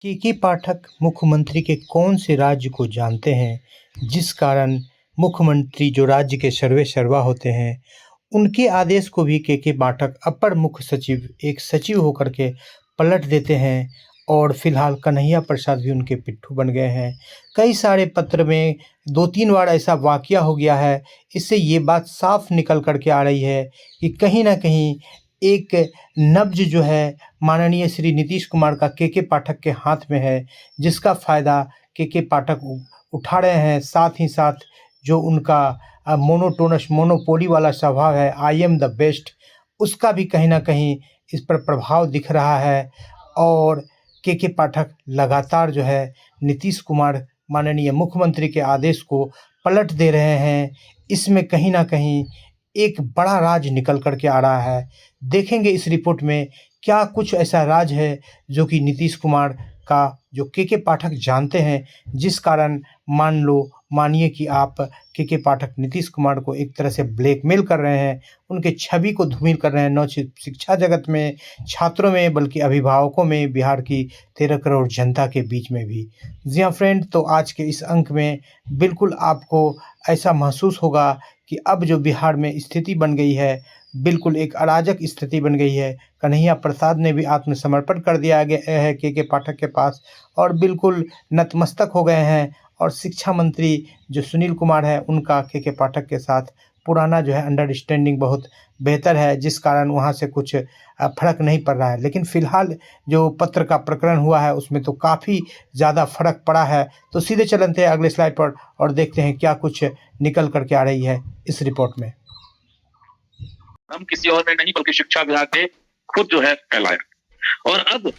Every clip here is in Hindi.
केके पाठक मुख्यमंत्री के कौन से राज्य को जानते हैं, जिस कारण मुख्यमंत्री जो राज्य के सर्वे सर्वा होते हैं, उनके आदेश को भी केके पाठक अपर मुख्य सचिव एक सचिव होकर के पलट देते हैं और फिलहाल कन्हैया प्रसाद भी उनके पिट्ठू बन गए हैं। कई सारे पत्र में 2-3 बार ऐसा वाक़या हो गया है, इससे ये बात साफ निकल कर के आ रही है कि कहीं न कहीं एक नब्ज़ जो है माननीय श्री नीतीश कुमार का केके पाठक के हाथ में है, जिसका फ़ायदा केके पाठक उठा रहे हैं। साथ ही साथ जो उनका मोनोटोनस मोनोपोली वाला स्वभाव है, आई एम द बेस्ट, उसका भी कहीं न कहीं इस पर प्रभाव दिख रहा है और केके पाठक लगातार जो है नीतीश कुमार माननीय मुख्यमंत्री के आदेश को पलट दे रहे हैं। इसमें कहीं न कहीं एक बड़ा राज निकल कर के आ रहा है। देखेंगे इस रिपोर्ट में क्या कुछ ऐसा राज है जो कि नीतीश कुमार का जो केके पाठक जानते हैं, जिस कारण मानिए कि आप केके पाठक नीतीश कुमार को एक तरह से ब्लैकमेल कर रहे हैं, उनके छवि को धूमिल कर रहे हैं, न सिर्फ शिक्षा जगत में, छात्रों में, बल्कि अभिभावकों में, बिहार की 13 करोड़ जनता के बीच में भी। जी हाँ फ्रेंड, तो आज के इस अंक में बिल्कुल आपको ऐसा महसूस होगा कि अब जो बिहार में स्थिति बन गई है, बिल्कुल एक अराजक स्थिति बन गई है। कन्हैया प्रसाद ने भी आत्मसमर्पण कर दिया गया है केके पाठक के पास और बिल्कुल नतमस्तक हो गए हैं। और शिक्षा मंत्री जो सुनील कुमार है, उनका केके पाठक के साथ पुराना जो है अंडरस्टैंडिंग बहुत बेहतर है, जिस कारण वहाँ से कुछ फ़र्क नहीं पड़ रहा है। लेकिन फ़िलहाल जो पत्र का प्रकरण हुआ है, उसमें तो काफ़ी ज़्यादा फ़र्क पड़ा है। तो सीधे चलते हैं अगले स्लाइड पर और देखते हैं क्या कुछ निकल कर के आ रही है इस रिपोर्ट में। हम किसी और ने नहीं बल्कि शिक्षा विभाग ने खुद जो है फैलाया। और अब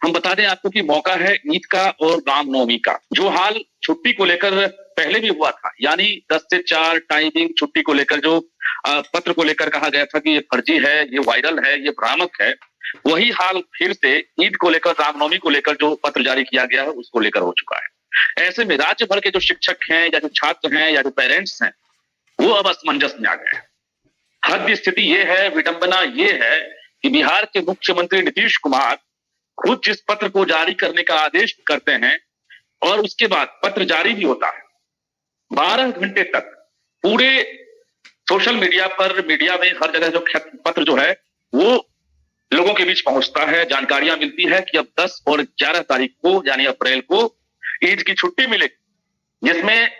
हम बता दें आपको कि मौका है ईद का और रामनवमी का। जो हाल छुट्टी को लेकर पहले भी हुआ था, यानी 10 से 4 टाइमिंग छुट्टी को लेकर जो पत्र को लेकर कहा गया था कि ये फर्जी है, ये वायरल है, ये भ्रामक है, वही हाल फिर से ईद को लेकर, रामनवमी को लेकर जो पत्र जारी किया गया है उसको लेकर हो चुका है। ऐसे में राज्य भर के जो शिक्षक हैं या जो छात्र हैं या जो पेरेंट्स हैं, वो अब असमंजस में आ गए हैं। हद स्थिति ये है, विडंबना ये है कि बिहार के मुख्यमंत्री नीतीश कुमार खुद जिस पत्र को जारी करने का आदेश करते हैं और उसके बाद पत्र जारी भी होता है, 12 घंटे तक पूरे सोशल मीडिया पर, मीडिया में हर जगह जो पत्र जो है वो लोगों के बीच पहुंचता है। जानकारियां मिलती है कि अब 10 और 11 तारीख को यानी अप्रैल को ईद की छुट्टी मिलेगी, जिसमें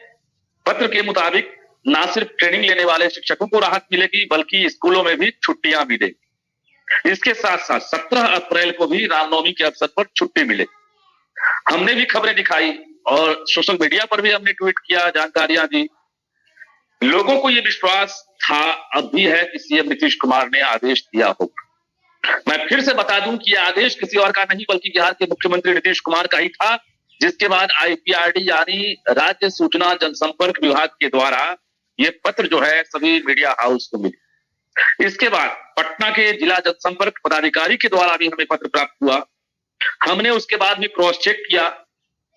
पत्र के मुताबिक ना सिर्फ ट्रेनिंग लेने वाले शिक्षकों को राहत मिलेगी बल्कि स्कूलों में भी छुट्टियां भी देगी। इसके साथ साथ 17 अप्रैल को भी रामनवमी के अवसर पर छुट्टी मिलेगी। हमने भी खबरें दिखाई और सोशल मीडिया पर भी हमने ट्वीट किया, जानकारियां दी। लोगों को यह विश्वास था, अब भी है, कि सीएम नीतीश कुमार ने आदेश दिया होगा। मैं फिर से बता दूं कि यह आदेश किसी और का नहीं बल्कि बिहार के मुख्यमंत्री नीतीश कुमार का ही था, जिसके बाद आईपीआरडी यानी राज्य सूचना जनसंपर्क विभाग के द्वारा ये पत्र जो है सभी मीडिया हाउस को मिले। इसके बाद पटना के जिला जनसंपर्क पदाधिकारी के द्वारा भी हमें पत्र प्राप्त हुआ। हमने उसके बाद भी क्रॉस चेक किया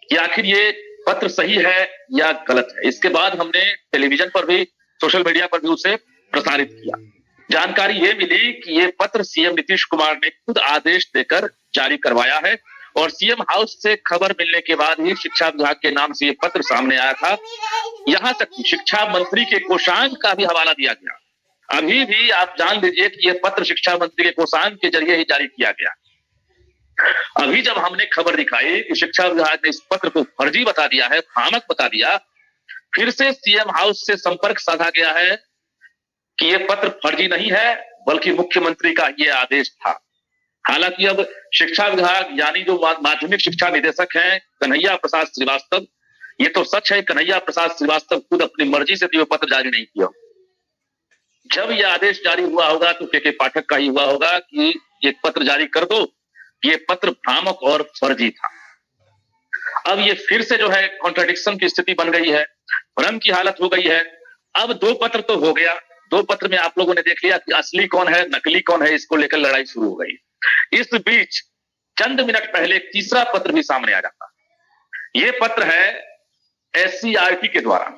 कि आखिर ये पत्र सही है या गलत है। इसके बाद हमने टेलीविजन पर भी, सोशल मीडिया पर भी उसे प्रसारित किया। जानकारी ये मिली कि ये पत्र सीएम नीतीश कुमार ने खुद आदेश देकर जारी करवाया है और सीएम हाउस से खबर मिलने के बाद ही शिक्षा विभाग के नाम से ये पत्र सामने आया था। यहां तक कि शिक्षा मंत्री के कोषांग का भी हवाला दिया गया। अभी भी आप जान लीजिए कि यह पत्र शिक्षा मंत्री के कोषांग के जरिए ही जारी किया गया। अभी जब हमने खबर दिखाई कि शिक्षा विभाग ने इस पत्र को फर्जी बता दिया है, भ्रामक बता दिया, फिर से सीएम हाउस से संपर्क साधा गया है कि यह पत्र फर्जी नहीं है बल्कि मुख्यमंत्री का यह आदेश था। हालांकि अब शिक्षा विभाग यानी जो माध्यमिक शिक्षा निदेशक हैं कन्हैया प्रसाद श्रीवास्तव, ये तो सच है कन्हैया प्रसाद श्रीवास्तव खुद अपनी मर्जी से तो पत्र जारी नहीं किया। जब यह आदेश जारी हुआ होगा तो केके पाठक का ही हुआ होगा कि ये पत्र जारी कर दो, ये पत्र भ्रामक और फर्जी था। अब ये फिर से जो है कॉन्ट्रडिक्शन की स्थिति बन गई है, भ्रम की हालत हो गई है। अब 2 पत्र तो हो गया, 2 पत्र में आप लोगों ने देख लिया कि असली कौन है, नकली कौन है, इसको लेकर लड़ाई शुरू हो गई। इस बीच चंद मिनट पहले तीसरा पत्र भी सामने आ जाता। ये पत्र है एससीईआरटी के द्वारा।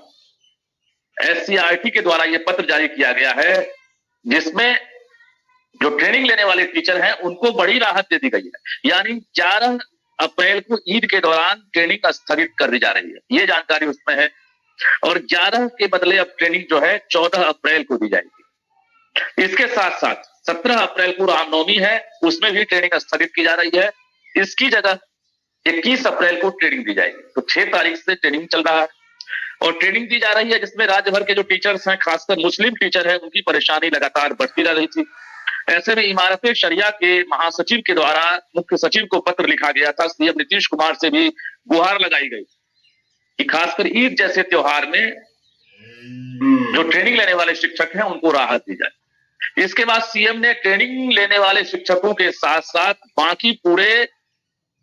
एससीईआरटी के द्वारा यह पत्र जारी किया गया है, जिसमें जो ट्रेनिंग लेने वाले टीचर हैं उनको बड़ी राहत दे दी गई है। यानी 11 अप्रैल को ईद के दौरान ट्रेनिंग स्थगित कर दी जा रही है, ये जानकारी उसमें है। और 11 के बदले अब ट्रेनिंग जो है 14 अप्रैल को दी जाएगी। इसके साथ साथ 17 अप्रैल को रामनवमी है, उसमें भी ट्रेनिंग स्थगित की जा रही है। इसकी जगह 21 अप्रैल को ट्रेनिंग दी जाएगी। तो 6 तारीख से ट्रेनिंग चल रहा है और ट्रेनिंग दी जा रही है, जिसमें राज्य भर के जो टीचर्स हैं, खासकर मुस्लिम टीचर हैं, उनकी परेशानी लगातार बढ़ती जा रही थी। ऐसे में इमारत शरिया के महासचिव के द्वारा मुख्य सचिव को पत्र लिखा गया था, सीएम नीतीश कुमार से भी गुहार लगाई गई कि खासकर ईद जैसे त्योहार में जो ट्रेनिंग लेने वाले शिक्षक हैं उनको राहत दी जाए। इसके बाद सीएम ने ट्रेनिंग लेने वाले शिक्षकों के साथ साथ बाकी पूरे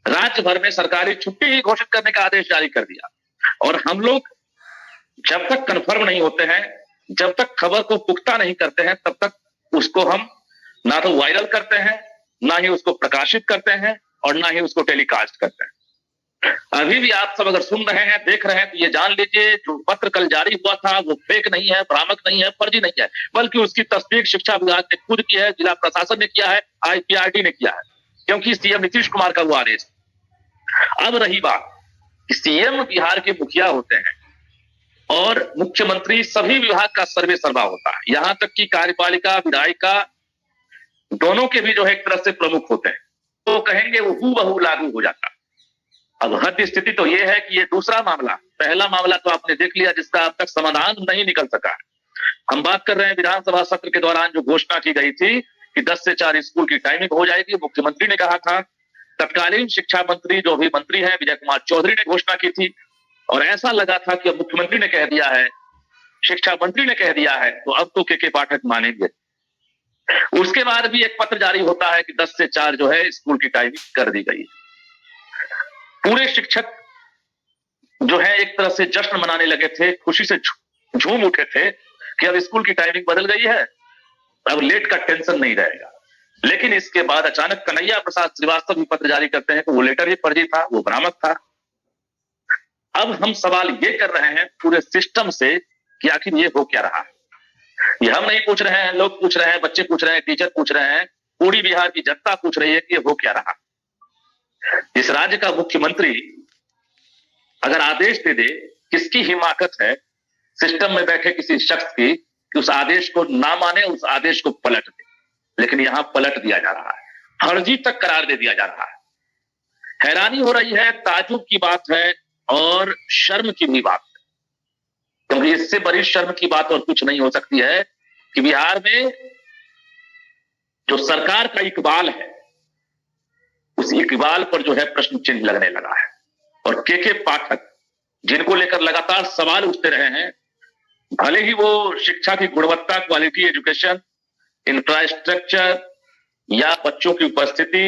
राज्य भर में सरकारी छुट्टी ही घोषित करने का आदेश जारी कर दिया। और हम लोग जब तक कंफर्म नहीं होते हैं, जब तक खबर को पुख्ता नहीं करते हैं, तब तक उसको हम ना तो वायरल करते हैं, ना ही उसको प्रकाशित करते हैं और ना ही उसको टेलीकास्ट करते हैं। अभी भी आप सब अगर सुन रहे हैं, देख रहे हैं, तो ये जान लीजिए जो पत्र कल जारी हुआ था वो फेक नहीं है, भ्रामक नहीं है, फर्जी नहीं है, बल्कि उसकी तस्दीक शिक्षा विभाग ने खुद की है, जिला प्रशासन ने किया है, IPRD ने किया है, क्योंकि सीएम नीतीश कुमार का वो आदेश। अब रही बात कि सीएम बिहार के मुखिया होते हैं और मुख्यमंत्री सभी विभाग का सर्वे सर्वा होता है, यहां तक कि कार्यपालिका विधायिका दोनों के भी जो है एक तरह से प्रमुख होते हैं, तो कहेंगे वो हूबहू लागू हो जाता। अब हद स्थिति तो ये है कि ये दूसरा मामला, पहला मामला तो आपने देख लिया जिसका अब तक समाधान नहीं निकल सका है। हम बात कर रहे हैं विधानसभा सत्र के दौरान जो घोषणा की गई थी कि 10 से 4 स्कूल की टाइमिंग हो जाएगी, मुख्यमंत्री ने कहा था। तत्कालीन शिक्षा मंत्री जो भी मंत्री हैं विजय कुमार चौधरी ने घोषणा की थी और ऐसा लगा था कि अब मुख्यमंत्री ने कह दिया है, शिक्षा मंत्री ने कह दिया है, तो अब तो के पाठक मानेंगे। उसके बाद भी एक पत्र जारी होता है कि 10 से 4 जो है स्कूल की टाइमिंग कर दी गई है। पूरे शिक्षक जो है एक तरह से जश्न मनाने लगे थे, खुशी से झूम उठे थे कि अब स्कूल की टाइमिंग बदल गई है, अब लेट का टेंशन नहीं रहेगा। लेकिन इसके बाद अचानक कन्हैया प्रसाद श्रीवास्तव भी पत्र जारी करते हैं कि वो लेटर ही फर्जी था, वो भ्रामक था। अब हम सवाल ये कर रहे हैं पूरे सिस्टम से कि आखिर ये हो क्या रहा है। ये हम नहीं पूछ रहे हैं, लोग पूछ रहे हैं, बच्चे पूछ रहे हैं, टीचर पूछ रहे हैं, पूरी बिहार की जनता पूछ रही है कि ये हो क्या रहा। इस राज्य का मुख्यमंत्री अगर आदेश दे दे, किसकी हिमाकत है सिस्टम में बैठे किसी शख्स की कि उस आदेश को ना माने, उस आदेश को पलट दे। लेकिन यहां पलट दिया जा रहा है, फर्जी तक करार दे दिया जा रहा है। हैरानी हो रही है, ताजुब की बात है और शर्म की भी बात है, क्योंकि इससे बड़ी शर्म की बात और कुछ नहीं हो सकती है कि बिहार में जो सरकार का इकबाल है, उस इकबाल पर जो है प्रश्न चिन्ह लगने लगा है। और के पाठक जिनको लेकर लगातार सवाल उठते रहे हैं, भले ही वो शिक्षा की गुणवत्ता, क्वालिटी एजुकेशन, इंफ्रास्ट्रक्चर या बच्चों की उपस्थिति,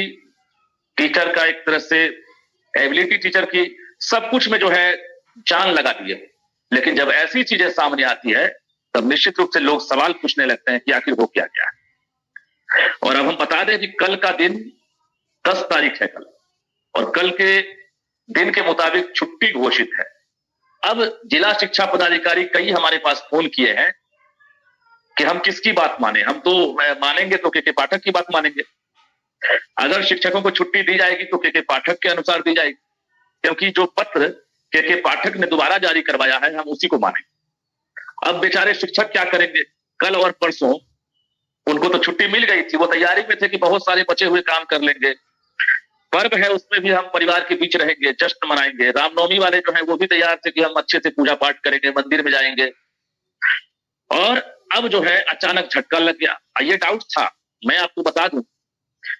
टीचर का एक तरह से एबिलिटी टीचर की, सब कुछ में जो है जान लगा दिए। लेकिन जब ऐसी चीजें सामने आती है तब निश्चित रूप से लोग सवाल पूछने लगते हैं कि आखिर हो क्या क्या है। और अब हम बता दें कि कल का दिन 10 तारीख है कल, और कल के दिन के मुताबिक छुट्टी घोषित है। अब जिला शिक्षा पदाधिकारी कई हमारे पास फोन किए हैं कि हम किसकी बात माने, हम तो मानेंगे तो के पाठक की बात मानेंगे। अगर शिक्षकों को छुट्टी दी जाएगी तो के पाठक के अनुसार दी जाएगी, क्योंकि जो पत्र के पाठक ने दोबारा जारी करवाया है हम उसी को मानेंगे। अब बेचारे शिक्षक क्या करेंगे, कल और परसों उनको तो छुट्टी मिल गई थी, वो तैयारी में थे कि बहुत सारे बचे हुए काम कर लेंगे, पर्व है उसमें भी हम परिवार के बीच रहेंगे, जश्न मनाएंगे। रामनवमी वाले जो है वो भी तैयार थे कि हम अच्छे से पूजा पाठ करेंगे, मंदिर में जाएंगे। और अब जो है अचानक झटका लग गया। ये डाउट था, मैं आपको बता दूं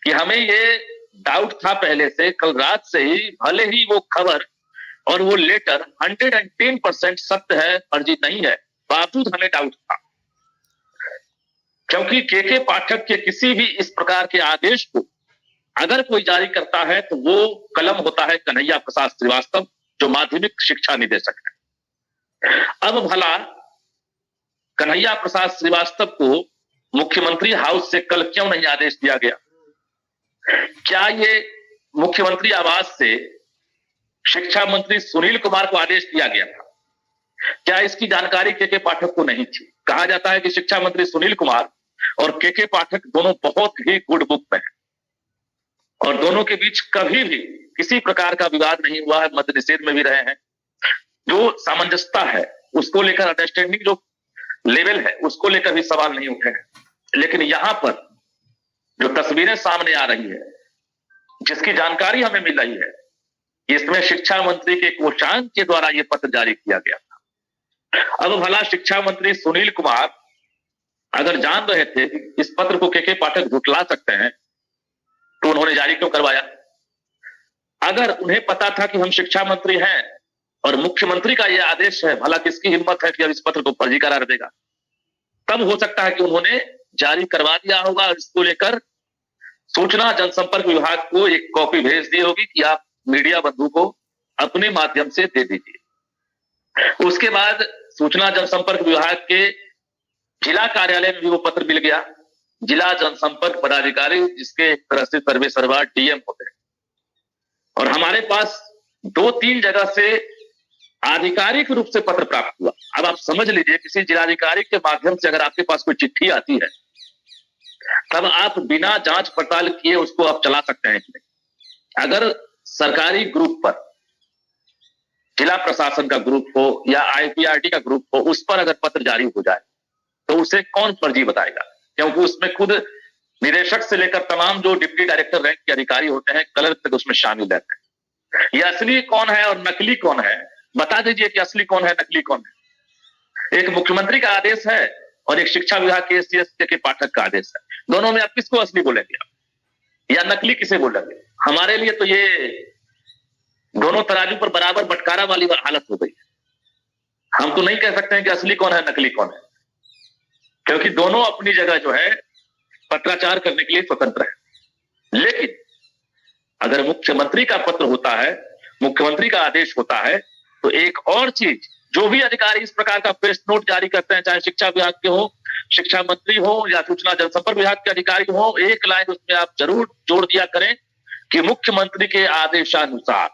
कि हमें ये डाउट था पहले से, कल रात से ही, भले ही वो खबर और वो लेटर 110% सत्य है, फर्जी नहीं है, बावजूद हमें डाउट था, क्योंकि के पाठक के किसी भी इस प्रकार के आदेश को अगर कोई जारी करता है तो वो कलम होता है कन्हैया प्रसाद श्रीवास्तव, जो माध्यमिक शिक्षा निदेशक है। अब भला कन्हैया प्रसाद श्रीवास्तव को मुख्यमंत्री हाउस से कल क्यों नहीं आदेश दिया गया? क्या ये मुख्यमंत्री आवास से शिक्षा मंत्री सुनील कुमार को आदेश दिया गया था? क्या इसकी जानकारी के पाठक को नहीं थी? कहा जाता है कि शिक्षा मंत्री सुनील कुमार और के पाठक दोनों बहुत ही गुड बुक में हैं। और दोनों के बीच कभी भी किसी प्रकार का विवाद नहीं हुआ है, मद्य निषेध में भी रहे हैं। जो सामंजस्यता है उसको लेकर, अंडरस्टैंडिंग जो लेवल है उसको लेकर भी सवाल नहीं उठे हैं। लेकिन यहां पर जो तस्वीरें सामने आ रही है, जिसकी जानकारी हमें मिल रही है, इसमें शिक्षा मंत्री के कोषांग के द्वारा यह पत्र जारी किया गया था। अब भला शिक्षा मंत्री सुनील कुमार अगर जान रहे थे कि इस पत्र को के पाठक झुठला सकते हैं, तो उन्होंने जारी क्यों करवाया? अगर उन्हें पता था कि हम शिक्षा मंत्री हैं और मुख्यमंत्री का यह आदेश है, भला किसकी हिम्मत है कि अब इस पत्र को फर्जी करार देगा? तब हो सकता है कि उन्होंने जारी करवा दिया होगा और इसको लेकर सूचना जनसंपर्क विभाग को एक कॉपी भेज दी होगी कि आप मीडिया बंधु को अपने माध्यम से दे दीजिए। उसके बाद सूचना जनसंपर्क विभाग के जिला कार्यालय में भी वो पत्र मिल गया। जिला जनसंपर्क पदाधिकारी, जिसके एक तरह से सर्वे सर्वा डीएम होते हैं, और हमारे पास 2-3 जगह से आधिकारिक रूप से पत्र प्राप्त हुआ। अब आप समझ लीजिए, किसी जिलाधिकारी के माध्यम से अगर आपके पास कोई चिट्ठी आती है, तब आप बिना जांच पड़ताल किए उसको आप चला सकते हैं कि नहीं। अगर सरकारी ग्रुप पर, जिला प्रशासन का ग्रुप हो या आईपीआरटी का ग्रुप हो, उस पर अगर पत्र जारी हो जाए तो उसे कौन फर्जी बताएगा? क्योंकि उसमें खुद निदेशक से लेकर तमाम जो डिप्टी डायरेक्टर रैंक के अधिकारी होते हैं, कलर तक उसमें शामिल रहते हैं। ये असली कौन है और नकली कौन है, बता दीजिए कि असली कौन है, नकली कौन है। एक मुख्यमंत्री का आदेश है और एक शिक्षा विभाग के एससीएस के पाठक का आदेश है। दोनों में आप किसको असली बोलेंगे आप, या नकली किसे बोलेंगे? हमारे लिए तो ये दोनों तराजू पर बराबर बंटवारा वाली हालत हो गई है। हम तो नहीं कह सकते हैं कि असली कौन है नकली कौन है, क्योंकि दोनों अपनी जगह जो है पत्राचार करने के लिए स्वतंत्र है। लेकिन अगर मुख्यमंत्री का पत्र होता है, मुख्यमंत्री का आदेश होता है, तो एक और चीज, जो भी अधिकारी इस प्रकार का प्रेस नोट जारी करते हैं, चाहे शिक्षा विभाग के हो, शिक्षा मंत्री हो या सूचना जनसंपर्क विभाग के अधिकारी हो, एक लाइन उसमें आप जरूर जोड़ दिया करें कि मुख्यमंत्री के आदेशानुसार